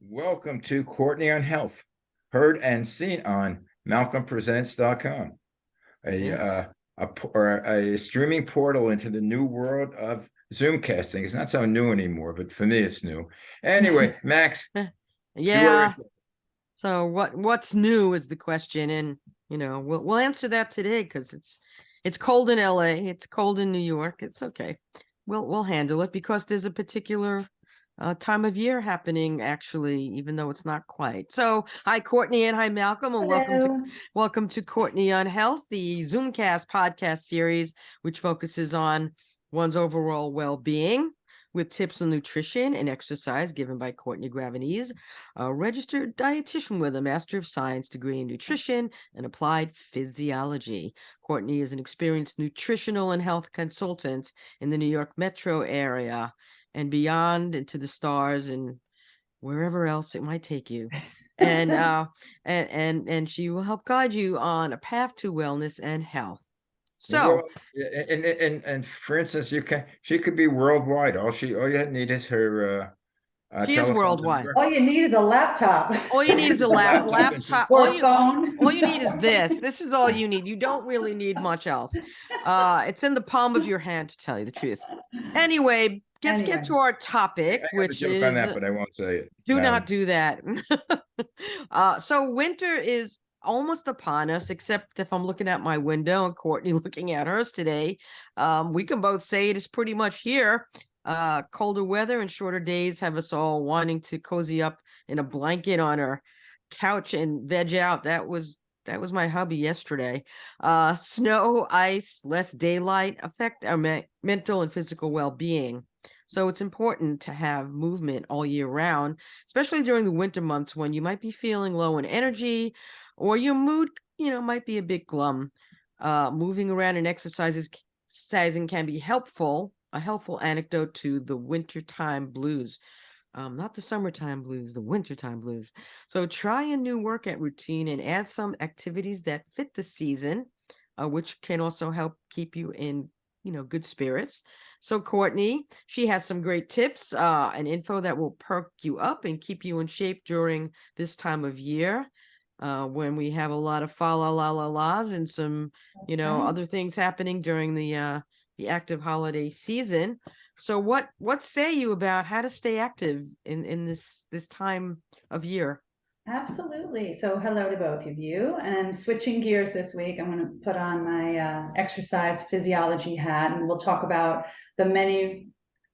Welcome to Courtney on Health, heard and seen on MalcolmPresents.com, Yes. a streaming portal into the new world of Zoom casting. It's not so new anymore, but for me, it's new. Anyway, Max, do our Yeah. So what's new is the question, and we'll answer that today because it's cold in LA, it's cold in New York. It's okay. We'll handle it because there's a particular time of year happening, actually, even though it's not quite. So, hi Courtney and hi Malcolm, and Hello. welcome to Courtney on Health, the Zoomcast podcast series, which focuses on one's overall well-being with tips on nutrition and exercise given by Courtney Gravenese, a registered dietitian with a Master of Science degree in nutrition and applied physiology. Courtney is an experienced nutritional and health consultant in the New York metro area and beyond into the stars and wherever else it might take you. And and she will help guide you on a path to wellness and health. So, and for instance, she could be worldwide. All you need is her she is telephone worldwide. number. All you need is a laptop. All you need is a laptop. Or a phone. All you need is this. This is all you need. You don't really need much else. It's in the palm of your hand, to tell you the truth. Anyway, let's get to our topic, which is on that, but I won't say it. Do not do that. So winter is almost upon us, except if I'm looking at my window and Courtney looking at hers today. We can both say it is pretty much here. Colder weather and shorter days have us all wanting to cozy up in a blanket on our couch and veg out. That was my hubby yesterday. Snow, ice, less daylight affect our mental and physical well-being. So it's important to have movement all year round, especially during the winter months when you might be feeling low in energy or your mood, might be a bit glum. Moving around and exercising can be helpful. A helpful anecdote to the wintertime blues. Not the summertime blues, the wintertime blues. So try a new workout routine and add some activities that fit the season, which can also help keep you in, good spirits. So Courtney, she has some great tips and info that will perk you up and keep you in shape during this time of year. When we have a lot of fa la la la la's and some, other things happening during the active holiday season. So what say you about how to stay active in this time of year? Absolutely. So hello to both of you. And switching gears this week, I'm going to put on my exercise physiology hat, and we'll talk about the many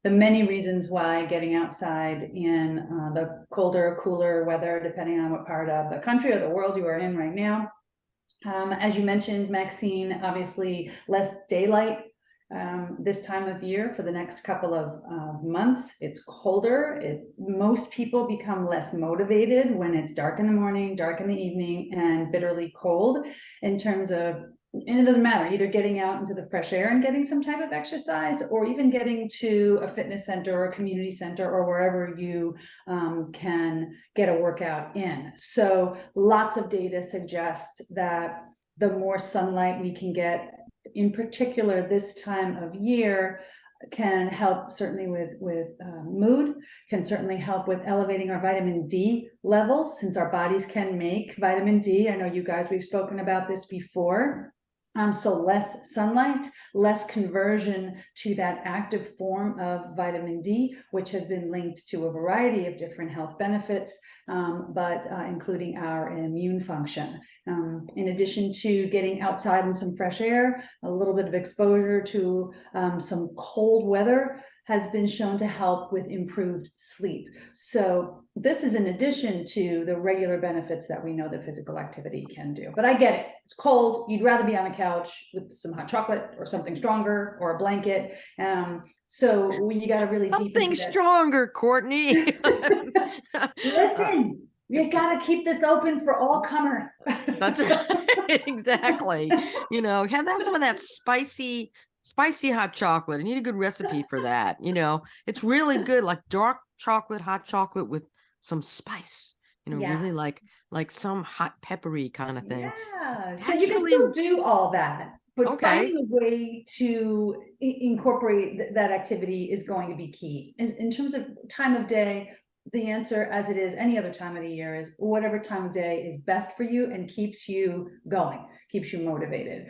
reasons why getting outside in the colder, cooler weather, depending on what part of the country or the world you are in right now. As you mentioned, Maxine, obviously less daylight this time of year for the next couple of months. It's colder. Most people become less motivated when it's dark in the morning, dark in the evening, and bitterly cold in terms of, and it doesn't matter, either getting out into the fresh air and getting some type of exercise, or even getting to a fitness center or a community center or wherever you can get a workout in. So lots of data suggests that the more sunlight we can get, in particular this time of year, can help certainly with mood, can certainly help with elevating our vitamin D levels, since our bodies can make vitamin D. I know you guys, we've spoken about this before. So less sunlight, less conversion to that active form of vitamin D, which has been linked to a variety of different health benefits, but including our immune function. In addition to getting outside in some fresh air, a little bit of exposure to some cold weather has been shown to help with improved sleep. So this is in addition to the regular benefits that we know that physical activity can do. But I get it. It's cold. You'd rather be on a couch with some hot chocolate or something stronger or a blanket. So you got to really something stronger, Courtney. Listen, you got to keep this open for all comers. That's right. Exactly. Have some of that spicy hot chocolate. I need a good recipe for that. It's really good, like dark chocolate, hot chocolate with some spice, Yes. Really like some hot peppery kind of thing. Yeah. So you can still do all that But Okay. finding a way to incorporate that activity is going to be key. In terms of time of day, the answer, as it is any other time of the year, is whatever time of day is best for you and keeps you going, keeps you motivated.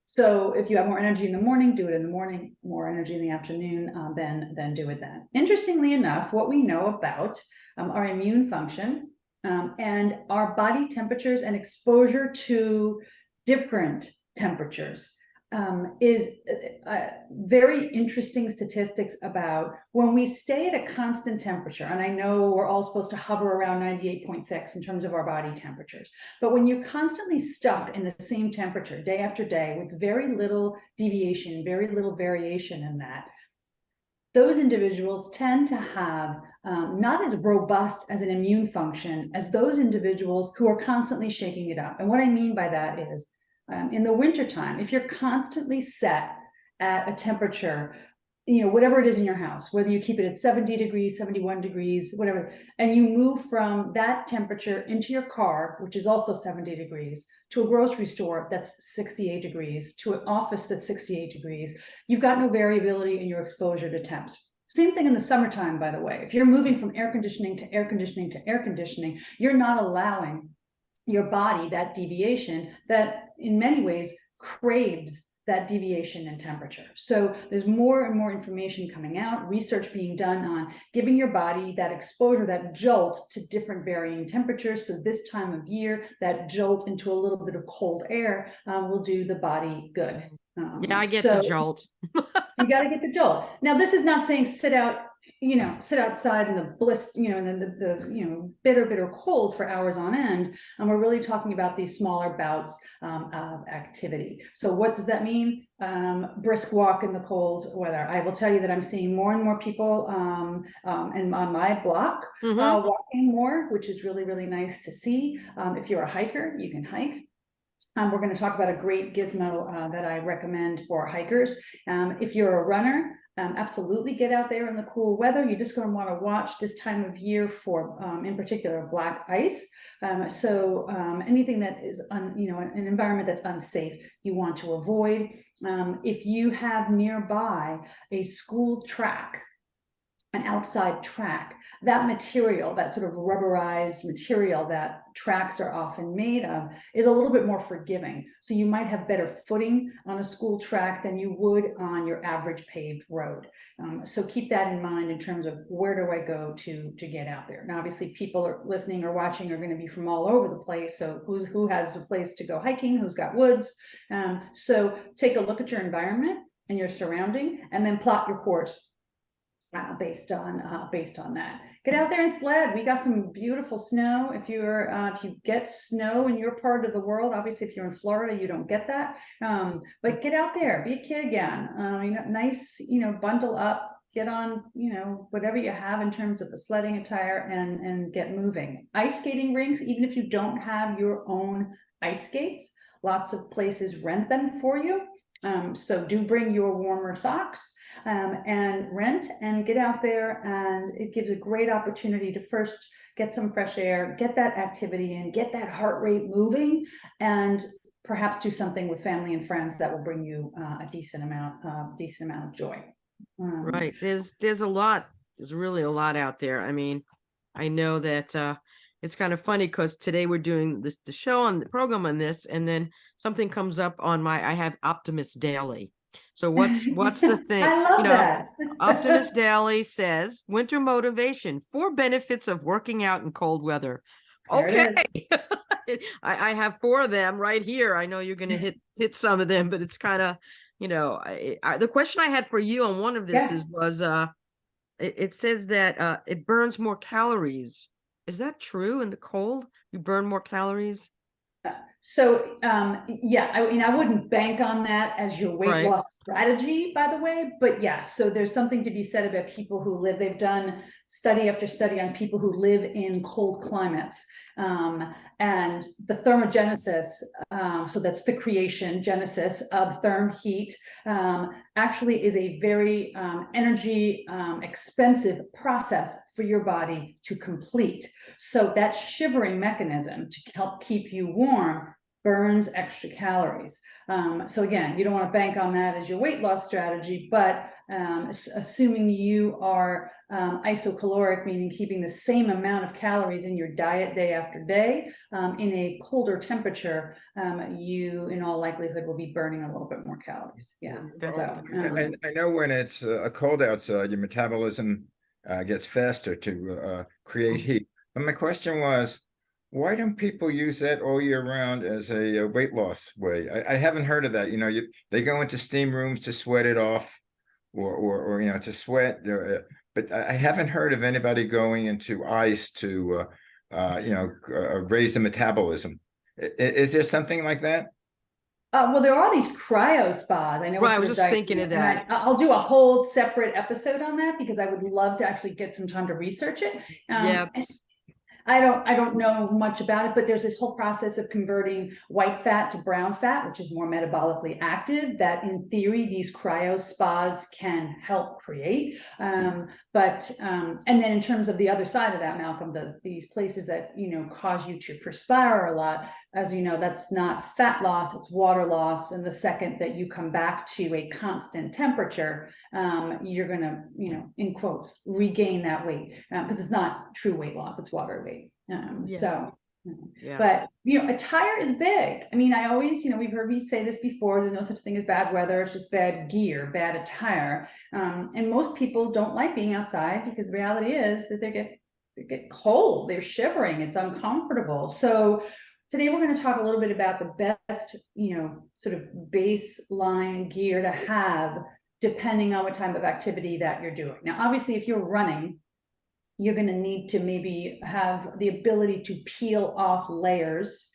So if you have more energy in the morning, do it in the morning. More energy in the afternoon, then do it then. Interestingly enough, what we know about our immune function and our body temperatures and exposure to different temperatures is very interesting statistics about when we stay at a constant temperature. And I know we're all supposed to hover around 98.6 in terms of our body temperatures, but when you're constantly stuck in the same temperature day after day with very little deviation, very little variation in that, those individuals tend to have not as robust as an immune function as those individuals who are constantly shaking it up. And what I mean by that is, in the wintertime, if you're constantly set at a temperature, whatever it is in your house, whether you keep it at 70 degrees, 71 degrees, whatever, and you move from that temperature into your car, which is also 70 degrees, to a grocery store that's 68 degrees, to an office that's 68 degrees, you've got no variability in your exposure to temps. Same thing in the summertime, by the way. If you're moving from air conditioning to air conditioning to air conditioning, you're not allowing your body that deviation that in many ways craves that deviation in temperature. So there's more and more information coming out, research being done on giving your body that exposure, that jolt to different varying temperatures. So this time of year, that jolt into a little bit of cold air will do the body good. Yeah, I get the jolt. You got to get the jolt. Now, this is not saying sit outside in the bliss, and then the bitter cold for hours on end. And we're really talking about these smaller bouts of activity. So what does that mean? Brisk walk in the cold weather. I will tell you that I'm seeing more and more people and on my block walking more, which is really, really nice to see. If you're a hiker, you can hike. We're going to talk about a great gizmo that I recommend for hikers. If you're a runner, absolutely get out there in the cool weather. You're just going to want to watch this time of year for, in particular, black ice. So anything that is, an environment that's unsafe, you want to avoid. If you have nearby a school track, an outside track, that material, that sort of rubberized material that tracks are often made of, is a little bit more forgiving. So you might have better footing on a school track than you would on your average paved road. So keep that in mind in terms of where do I go to get out there. Now, obviously, people are listening or watching are going to be from all over the place. So who has a place to go hiking? Who's got woods? So take a look at your environment and your surrounding, and then plot your course based on that. Get out there and sled. We got some beautiful snow. If you get snow in your part of the world, obviously if you're in Florida, you don't get that. But get out there, be a kid again. Nice, bundle up, get on, whatever you have in terms of the sledding attire and get moving. Ice skating rinks, even if you don't have your own ice skates, lots of places rent them for you. So do bring your warmer socks and rent and get out there, and it gives a great opportunity to first get some fresh air, get that activity in, get that heart rate moving, and perhaps do something with family and friends that will bring you a decent amount of joy. Right. There's really a lot out there. I mean, I know that it's kind of funny because today we're doing the show on the program on this, and then something comes up on I have Optimist Daily. So what's the thing? I love that. Optimist Daily says winter motivation, 4 benefits of working out in cold weather. Okay. I have 4 of them right here. I know you're going to hit some of them, but it's kind of, the question I had for you on one of this was it says that it burns more calories. Is that true in the cold? You burn more calories? So, I wouldn't bank on that as your weight loss strategy, by the way, but yes. So there's something to be said about people who live, they've done study after study on people who live in cold climates. And the thermogenesis, so that's the creation genesis of therm heat, actually is a very energy expensive process for your body to complete. So that shivering mechanism to help keep you warm burns extra calories. So again, you don't want to bank on that as your weight loss strategy, but assuming you are isocaloric, meaning keeping the same amount of calories in your diet day after day, in a colder temperature, you in all likelihood will be burning a little bit more calories. Yeah. So, And I know when it's cold outside, your metabolism gets faster to create heat. But my question was, why don't people use that all year round as a weight loss way? I haven't heard of that. They go into steam rooms to sweat it off, or to sweat. But I haven't heard of anybody going into ice to raise the metabolism. Is there something like that? Well, there are these cryo spas. I know. Right, I was just thinking of that. I'll do a whole separate episode on that because I would love to actually get some time to research it. Yeah, I don't know much about it, but there's this whole process of converting white fat to brown fat, which is more metabolically active, that in theory, these cryo spas can help create. And then in terms of the other side of that, Malcolm, these places that, cause you to perspire a lot, as we know, that's not fat loss, it's water loss. And the second that you come back to a constant temperature, you're going to, in quotes, regain that weight, because it's not true weight loss, it's water weight. But attire is big. I mean, I always, we've heard me say this before, there's no such thing as bad weather, it's just bad gear, bad attire. And most people don't like being outside because the reality is that they get cold, they're shivering, it's uncomfortable. So today we're going to talk a little bit about the best, sort of baseline gear to have depending on what type of activity that you're doing. Now, obviously, if you're running, you're going to need to maybe have the ability to peel off layers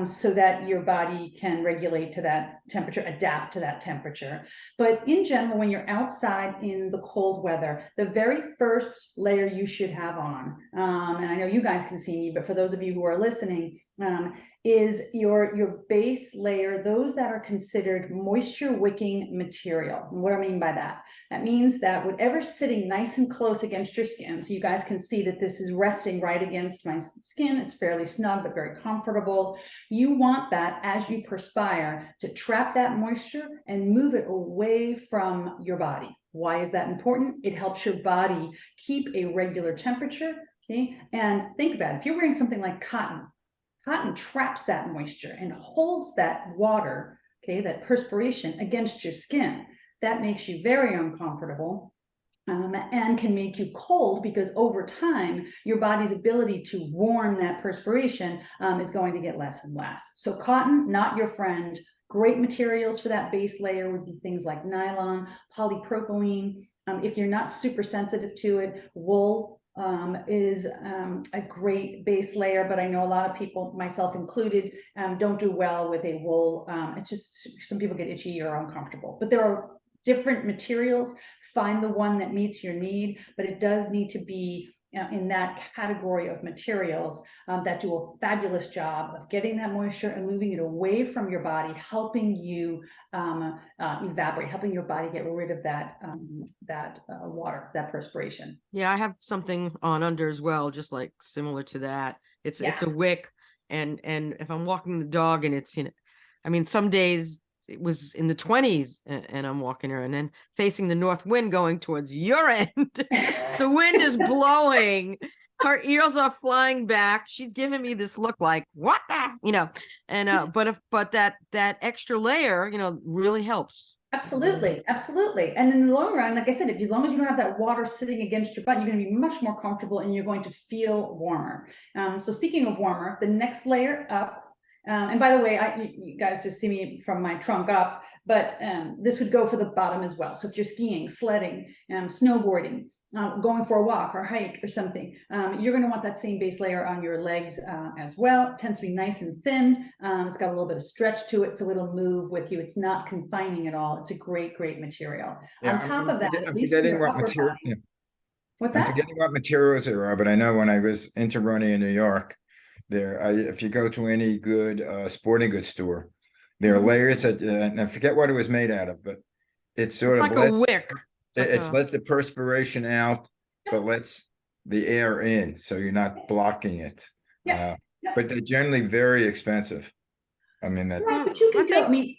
so that your body can regulate to that temperature, adapt to that temperature. But in general, when you're outside in the cold weather, the very first layer you should have on, and I know you guys can see me, but for those of you who are listening, is your base layer, those that are considered moisture wicking material. And what do I mean by that? That means that whatever's sitting nice and close against your skin, so you guys can see that this is resting right against my skin, it's fairly snug but very comfortable. You want that as you perspire to trap that moisture and move it away from your body. Why is that important? It helps your body keep a regular temperature. Okay, and think about it. If you're wearing something like cotton traps that moisture and holds that water, okay, that perspiration against your skin. That makes you very uncomfortable and can make you cold because over time, your body's ability to warm that perspiration is going to get less and less. So cotton, not your friend. Great materials for that base layer would be things like nylon, polypropylene. If you're not super sensitive to it, wool is a great base layer, but I know a lot of people, myself included, don't do well with a wool. It's just some people get itchy or uncomfortable, but there are different materials. Find the one that meets your need, but it does need to be in that category of materials that do a fabulous job of getting that moisture and moving it away from your body, helping you evaporate, helping your body get rid of that water, that perspiration. Yeah, I have something on under as well, just like similar to that. It's a wick, and if I'm walking the dog and it's I mean, some days it was in the 20s and I'm walking her and then facing the north wind going towards your end. The wind is blowing. Her ears are flying back. She's giving me this look like, what the, and, but that extra layer, really helps. Absolutely. And in the long run, like I said, as long as you don't have that water sitting against your butt, you're going to be much more comfortable and you're going to feel warmer. So speaking of warmer, the next layer up, and by the way, you guys just see me from my trunk up, but this would go for the bottom as well. So if you're skiing, sledding, snowboarding, going for a walk or hike or something, you're going to want that same base layer on your legs as well. It tends to be nice and thin. It's got a little bit of stretch to it, so it'll move with you. It's not confining at all. It's a great material. Yeah, on top of that, I'm forgetting what material. What's I'm that? forgetting what materials there are, but I know when I was into running in New York, if you go to any good sporting goods store, there are layers that, and I forget what it was made out of, but it's sort of like a wick. It's let the perspiration out, but lets the air in, so you're not blocking it. Yeah. But they're generally very expensive. I mean, that, Right, but you I can go, I mean,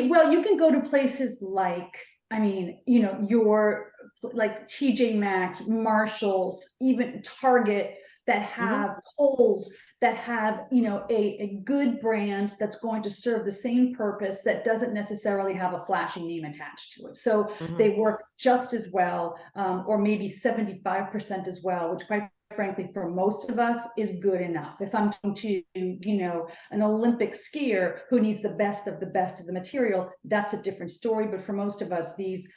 well, you can go to places like, I mean, your like TJ Maxx, Marshalls, even Target that have Kohl's that have, a good brand that's going to serve the same purpose that doesn't necessarily have a flashy name attached to it. So they work just as well, or maybe 75% as well, which quite frankly, for most of us is good enough. If I'm talking to, an Olympic skier who needs the best of the best of the material, that's a different story. But for most of us, these,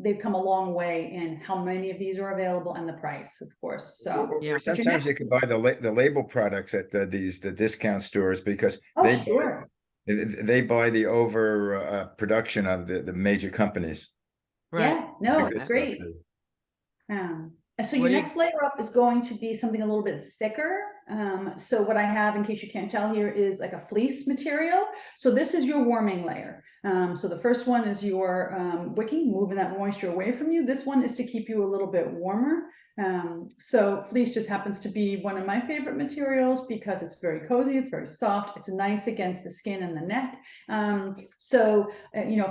they've come a long way in how many of these are available and the price, of course. So Yeah. or sometimes you can buy the label products at the discount stores because oh, sure. they buy the over production of the major companies. Right. Yeah, no, The it's good stuff great. too. So What your do you- next layer up is going to be something a little bit thicker. So what I have, in case you can't tell here, is like a fleece material. So this is your warming layer. So the first one is your wicking, moving that moisture away from you. This one is to keep you a little bit warmer. So fleece just happens to be one of my favorite materials because it's very cozy, it's very soft, it's nice against the skin and the neck. A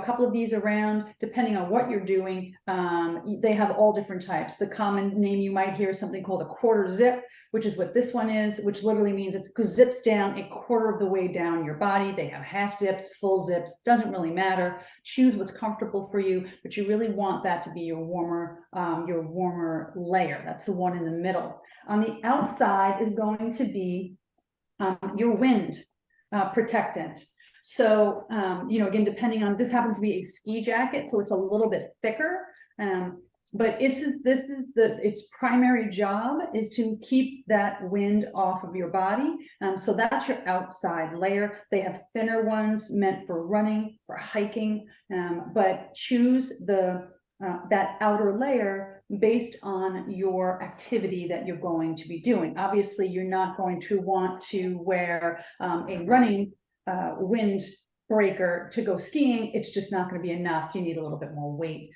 couple of these around, depending on what you're doing, they have all different types. The common name you might hear is something called a quarter zip, which is what this one is, which literally means it zips down a quarter of the way down your body. They have half zips, full zips, doesn't really matter. Choose what's comfortable for you, but you really want that to be your warmer layer. That's the one in the middle. On the outside is going to be your wind protectant. So, again, depending on, this happens to be a ski jacket, so it's a little bit thicker. But its primary job is to keep that wind off of your body. So that's your outside layer. They have thinner ones meant for running, for hiking, but choose that outer layer based on your activity that you're going to be doing. Obviously, you're not going to want to wear a running wind breaker to go skiing. It's just not going to be enough. You need a little bit more weight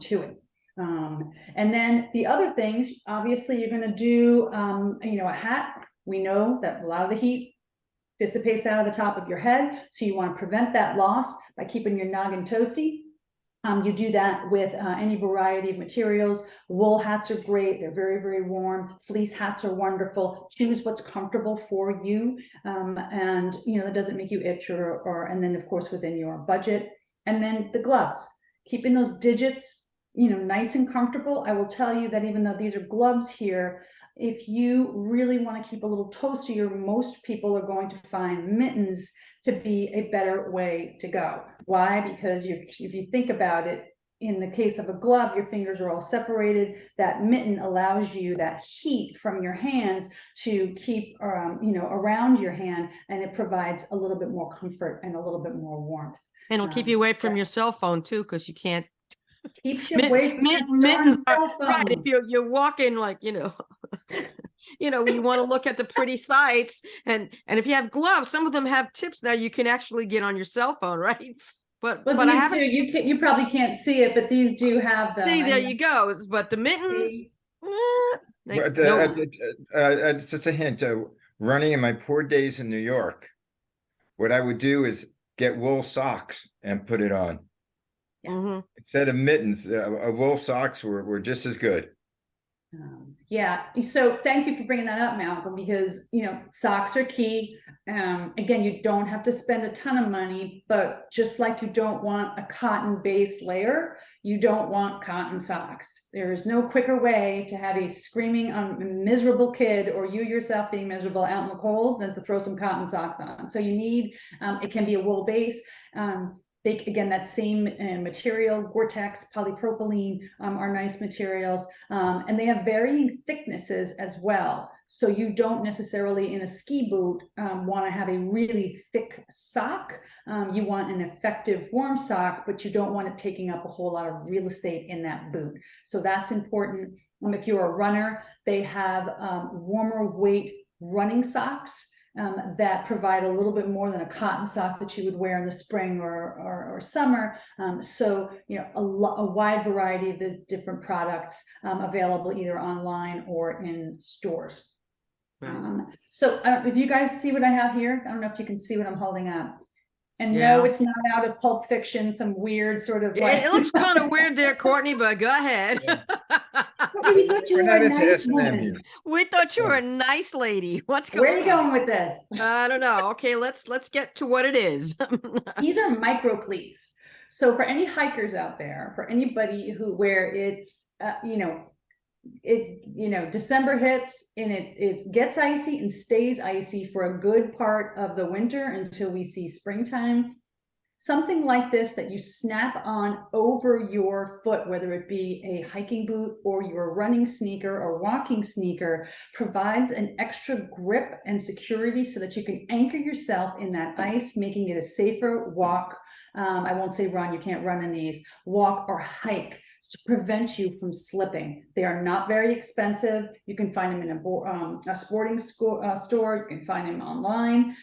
to it. And then the other things, obviously, you're going to do, a hat. We know that a lot of the heat dissipates out of the top of your head, so you want to prevent that loss by keeping your noggin toasty. You do that with any variety of materials. Wool hats are great. They're very, very warm. Fleece hats are wonderful. Choose what's comfortable for you. And, that doesn't make you itch and then of course within your budget. And then the gloves, keeping those digits, nice and comfortable. I will tell you that even though these are gloves here, if you really want to keep a little toastier, most people are going to find mittens to be a better way to go. Why? Because if you think about it, in the case of a glove, your fingers are all separated. That mitten allows you that heat from your hands to keep, around your hand, and it provides a little bit more comfort and a little bit more warmth. And it'll keep you away from your cell phone too, because you can't. Keeps you away from your darn cell phone. Right, if you're walking like, you want to look at the pretty sights, and if you have gloves, some of them have tips now you can actually get on your cell phone, right? But Well, I these haven't you probably can't see it, but these do have them. see. There you go. But the mittens, But no. it's just a hint. Running in my poor days in New York, what I would do is get wool socks and put it on. Instead of mittens. Wool socks were just as good. Yeah, so thank you for bringing that up, Malcolm, because socks are key. Again, you don't have to spend a ton of money, but just like you don't want a cotton base layer, you don't want cotton socks. There is no quicker way to have a screaming miserable kid, or you yourself being miserable out in the cold, than to throw some cotton socks on. So you need, it can be a wool base. Again, that same material, Gore-Tex, polypropylene, are nice materials, and they have varying thicknesses as well. So you don't necessarily, in a ski boot, want to have a really thick sock. You want an effective warm sock, but you don't want it taking up a whole lot of real estate in that boot. So that's important. If you're a runner, they have warmer weight running socks that provide a little bit more than a cotton sock that you would wear in the spring or summer. So, a wide variety of the different products available either online or in stores. Right. So if you guys see what I have here, I don't know if you can see what I'm holding up. And no, Yeah. it's not out of Pulp Fiction, some weird sort of like. It looks kind of weird there, Courtney, but go ahead. Yeah. We thought you We're were not a into nice S&M here. woman. We thought you were Yeah. a nice lady. What's Where are going you on? going with this? I don't know. Okay, let's get to what it is. These are micro cleats. So for any hikers out there, for anybody where it's December hits and it gets icy and stays icy for a good part of the winter until we see springtime. Something like this that you snap on over your foot, whether it be a hiking boot or your running sneaker or walking sneaker, provides an extra grip and security so that you can anchor yourself in that ice, making it a safer walk. I won't say run, you can't run in these, walk or hike to prevent you from slipping. They are not very expensive. You can find them in a sporting store. You can find them online,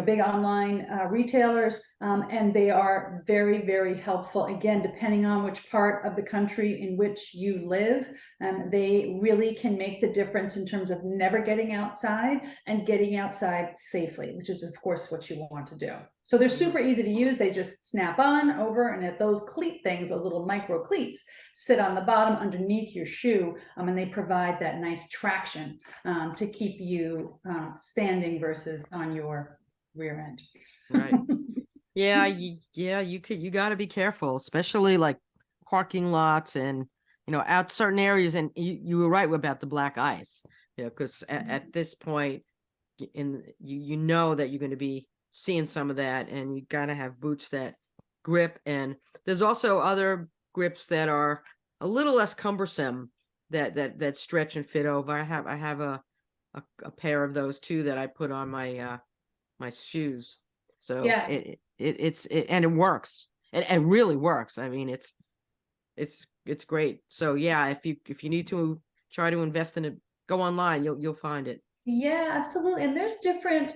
big online retailers, and they are very, very helpful. Again, depending on which part of the country in which you live, they really can make the difference in terms of never getting outside and getting outside safely, which is of course what you want to do. So they're super easy to use. They just snap on over, and at those cleat things, those little micro cleats, sit on the bottom underneath your shoe, and they provide that nice traction to keep you standing versus on your rear end. Right. Yeah, you got to be careful, especially like parking lots and out certain areas. And you were right about the black ice, because at this point, you know that you're going to be seeing some of that, and you got to have boots that grip. And there's also other grips that are a little less cumbersome that stretch and fit over. I have a pair of those too that I put on my my shoes. So Yeah. and it works. And really works. I mean, it's great. So yeah, if you need to try to invest in it, go online, you'll find it. Yeah, absolutely. And there's different,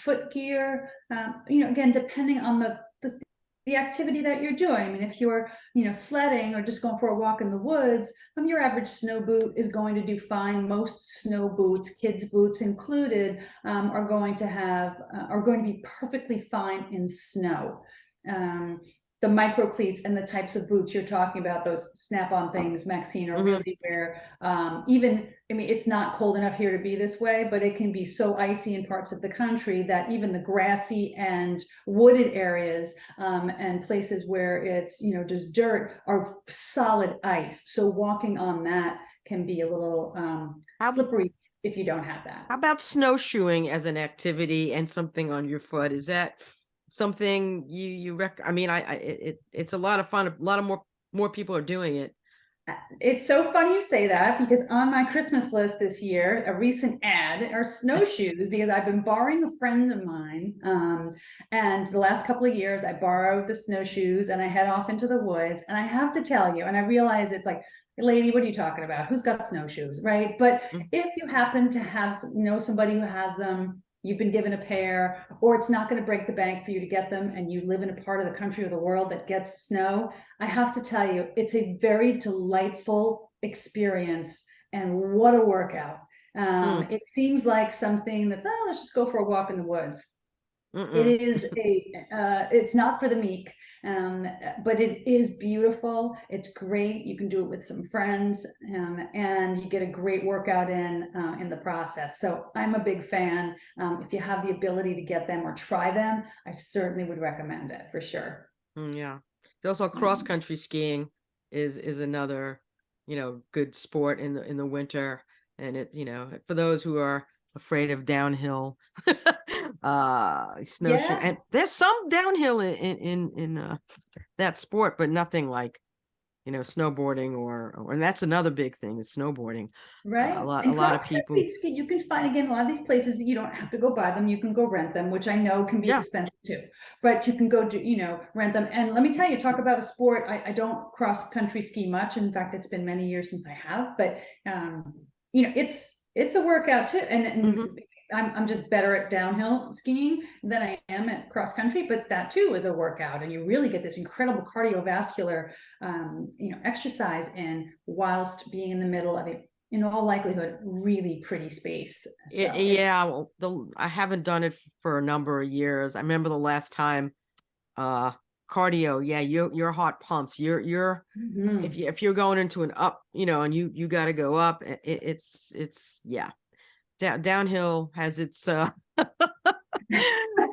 foot gear, again, depending on the activity that you're doing. I mean, if you're, sledding or just going for a walk in the woods, your average snow boot is going to do fine. Most snow boots, kids' boots included, are going to be perfectly fine in snow. The micro cleats and the types of boots you're talking about, those snap-on things, Maxine, are really where it's not cold enough here to be this way, but it can be so icy in parts of the country that even the grassy and wooded areas and places where it's just dirt are solid ice. So walking on that can be a little slippery if you don't have that. How about snowshoeing as an activity and something on your foot? Is that something you I mean, it's a lot of fun. A lot of more people are doing it. It's so funny you say that, because on my Christmas list this year, a recent ad are snowshoes, because I've been borrowing a friend of mine. And the last couple of years I borrowed the snowshoes and I head off into the woods, and I have to tell you, and I realize it's like, lady, what are you talking about? Who's got snowshoes, right? But if you happen to have, somebody who has them, you've been given a pair, or it's not going to break the bank for you to get them, and you live in a part of the country or the world that gets snow, I have to tell you, it's a very delightful experience, and what a workout. It seems like something that's, let's just go for a walk in the woods. It is it's not for the meek, but it is beautiful. It's great. You can do it with some friends, and you get a great workout in the process. So I'm a big fan. If you have the ability to get them or try them, I certainly would recommend it for sure. Yeah. There's also cross country skiing is another, good sport in the winter. And it, for those who are afraid of downhill snowshoe, and there's some downhill in that sport, but nothing like snowboarding and that's another big thing is snowboarding. Right. A lot of people. You can find, again, a lot of these places, you don't have to go buy them. You can go rent them, which I know can be expensive too, but you can go do, rent them. And let me tell you, talk about a sport. I don't cross country ski much. In fact, it's been many years since I have, but it's a workout too. And I'm just better at downhill skiing than I am at cross country, but that too is a workout, and you really get this incredible cardiovascular, exercise in whilst being in the middle of a in all likelihood, really pretty space. So Yeah, well, I haven't done it for a number of years. I remember the last time cardio, yeah, your heart pumps. You're Mhm. if you're going into an up, and you got to go up, it's yeah. Downhill has its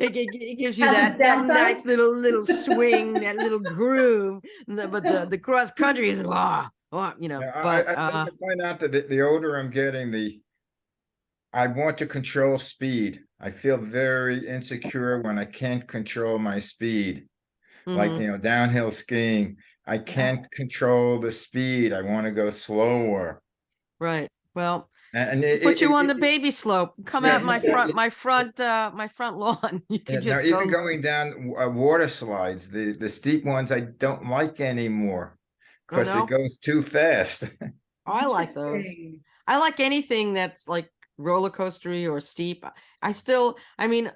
it gives you Has its that downside. nice little swing, that little groove. But the cross country is Yeah, but I tend to find out that the older I'm getting, I want to control speed. I feel very insecure when I can't control my speed. Like, mhm, downhill skiing, I Yeah. can't control the speed. I want to go slower. right. Well, And we'll put you on the baby slope. Come yeah, out my front lawn. You yeah, could now just even go. going down water slides, the steep ones I don't like anymore Oh because it no, goes too fast. I like those. Interesting. I like anything that's like roller coastery or steep. I mean,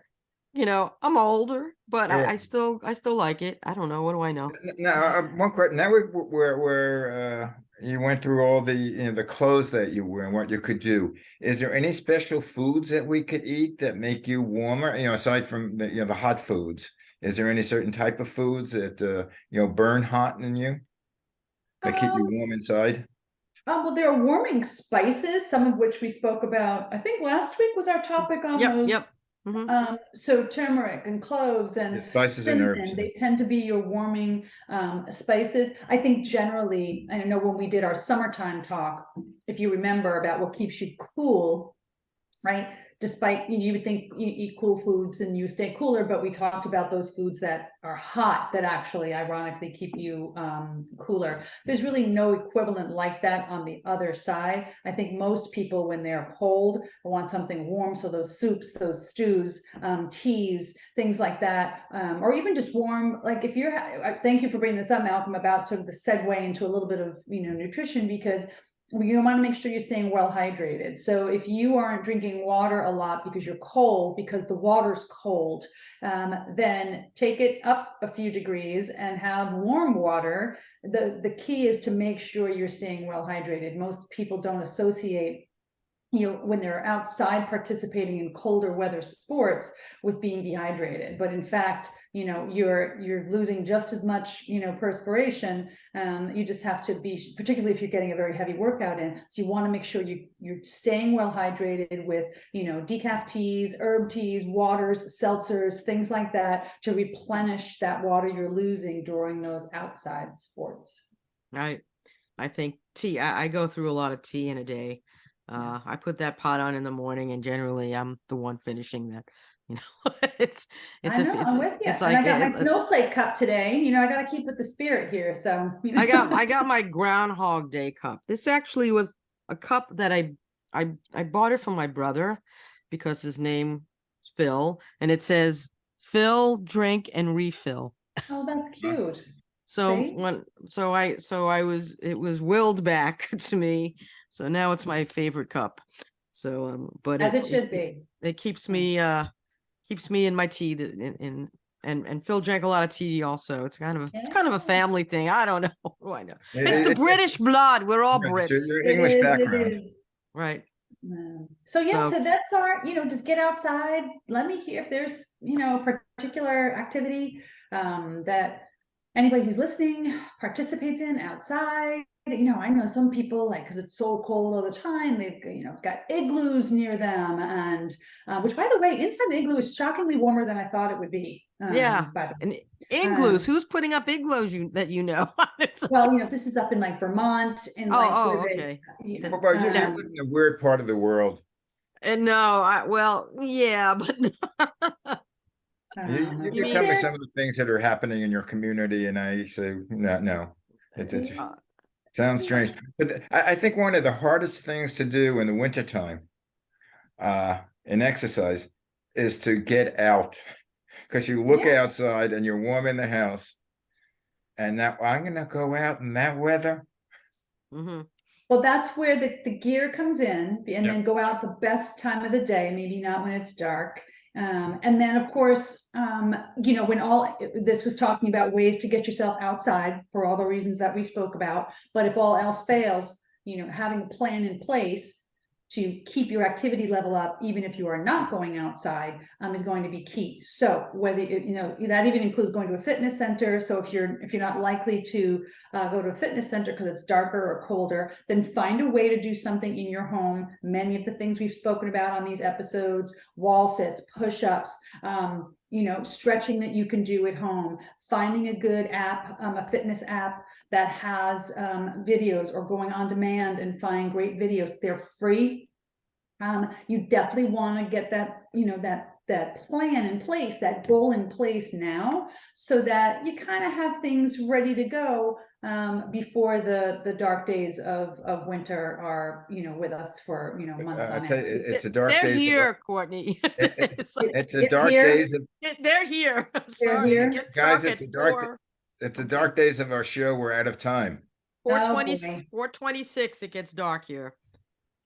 I'm older, but Yeah. I still like it. I don't know. What do I know? Now, one question. Now where you went through all the clothes that you wear and what you could do. Is there any special foods that we could eat that make you warmer? Aside from the hot foods, is there any certain type of foods that burn hot in you that keep you Um, warm inside? well, there are warming spices, some of which we spoke about. I think last week was our topic on Yep, those. yep. Hmm. So turmeric and cloves Yeah, and spices and herbs. cinnamon, they tend to be your warming spices. I think generally, I know when we did our summertime talk, if you remember about what keeps you cool, right? Despite you would think you eat cool foods and you stay cooler, but we talked about those foods that are hot that actually ironically keep you cooler. There's really no equivalent like that on the other side. I think most people when they're cold want something warm. So those soups, those stews, teas, things like that, or even just warm, like if you're, thank you for bringing this up, Malcolm, about sort of the segue into a little bit of, nutrition, because you want to make sure you're staying well hydrated. So if you aren't drinking water a lot because you're cold, because the water's cold, then take it up a few degrees and have warm water. The key is to make sure you're staying well hydrated. Most people don't associate when they're outside participating in colder weather sports with being dehydrated, but in fact, you're losing just as much, perspiration. You just have to be, particularly if you're getting a very heavy workout in. So you want to make sure you're staying well hydrated with, decaf teas, herb teas, waters, seltzers, things like that to replenish that water you're losing during those outside sports. Right. I think tea. I go through a lot of tea in a day. I put that pot on in the morning, and generally I'm the one finishing that. You know, it's I know, I'm with you. it's And I like got my snowflake cup today. I got to keep with the spirit here. So, I got my Groundhog Day cup. This actually was a cup that I bought it from my brother because his name's Phil, and it says fill, drink, and refill. Oh, that's cute. So See? it was willed back to me. So now it's my favorite cup. So but As it it should be. it keeps me in my tea and Phil drank a lot of tea also. It's kind of a Yeah. family thing. I don't know. What do I know? It's the It, British it's, blood. We're all it's Brits. your It English is, it background. is. Right. So yes, So so that's our, just get outside. Let me hear if there's, a particular activity that anybody who's listening participates in outside. I know some people, like, because it's so cold all the time, they've got igloos near them, and which, by the way, inside the igloo is shockingly warmer than I thought it would be. yeah. By the And way, igloos. Who's putting up igloos that you know? well, this is up in like Vermont, in like Oh, where they, okay. What about you? You That live in a weird part of the world. no, well, yeah, but You you could is tell mean me there? some of the things that are happening in your community, and I say, no, no. It uh, sounds strange. But I think one of the hardest things to do in the wintertime, in exercise, is to get out. Because you look Yeah. outside and you're warm in the house, and now I'm gonna go out in that weather. mhm. Well, that's where the gear comes in, and Yep. then go out the best time of the day, maybe not when it's dark. And then, of course, when all this was talking about ways to get yourself outside for all the reasons that we spoke about. But if all else fails, having a plan in place to keep your activity level up, even if you are not going outside, is going to be key. So whether that even includes going to a fitness center. So if you're not likely to go to a fitness center because it's darker or colder, then find a way to do something in your home. Many of the things we've spoken about on these episodes: wall sits, push-ups, stretching that you can do at home, finding a good app, a fitness app that has videos, or going on demand and find great videos. They're free. You definitely want to get that, that plan in place, that goal in place now, so that you kind of have things ready to go before the dark days of winter are, with us for, months I on tell you, end. it's a dark They're days. here, Courtney. It's like, It's a It's dark here. days of, they're here. I'm They're sorry. here. It gets guys, dark it's at a dark, 4. it's the dark days of our show. We're out of time. 4:20, boy. 4:26, it gets dark here.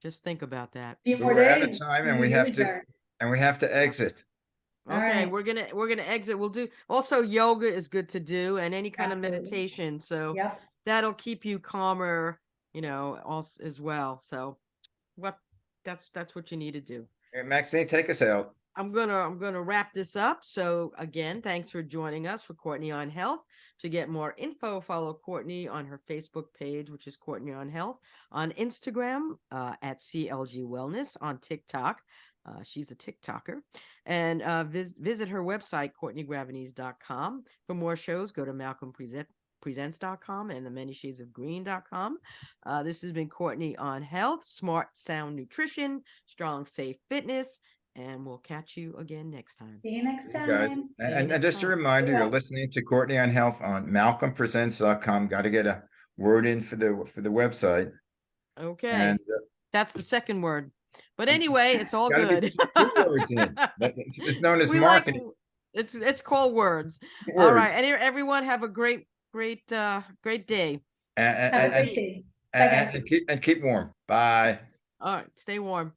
Just think about that. Few more We're out of days. time, and and we you have to, adjourn. exit. All Okay, right. we're gonna exit. We'll do also yoga is good to do, and any kind of Absolutely. meditation. So Yep. that'll keep you calmer, also as well. So that's what you need to do. Hey, Maxine, take us out. I'm gonna wrap this up. So again, thanks for joining us for Courtney on Health. To get more info, follow Courtney on her Facebook page, which is Courtney on Health, on Instagram at CLG Wellness, on TikTok. She's a TikToker. And visit her website, CourtneyGravities.com. For more shows, go to MalcolmPresents.com and theManyShadesOfGreen.com. This has been Courtney on Health, smart, sound nutrition, strong, safe fitness. And we'll catch you again next time. See you next You guys. time. And just a time. reminder, Yeah. you're listening to Courtney on Health on MalcolmPresents.com. Got to get a word in for the website. Okay. And that's the second word. But anyway, it's all gotta good. get 2 words in. It's known as We marketing. it's called words. Words. All right. And everyone have a great day. Have a great And, day. Bye, guys. and keep warm. Bye. All right. Stay warm.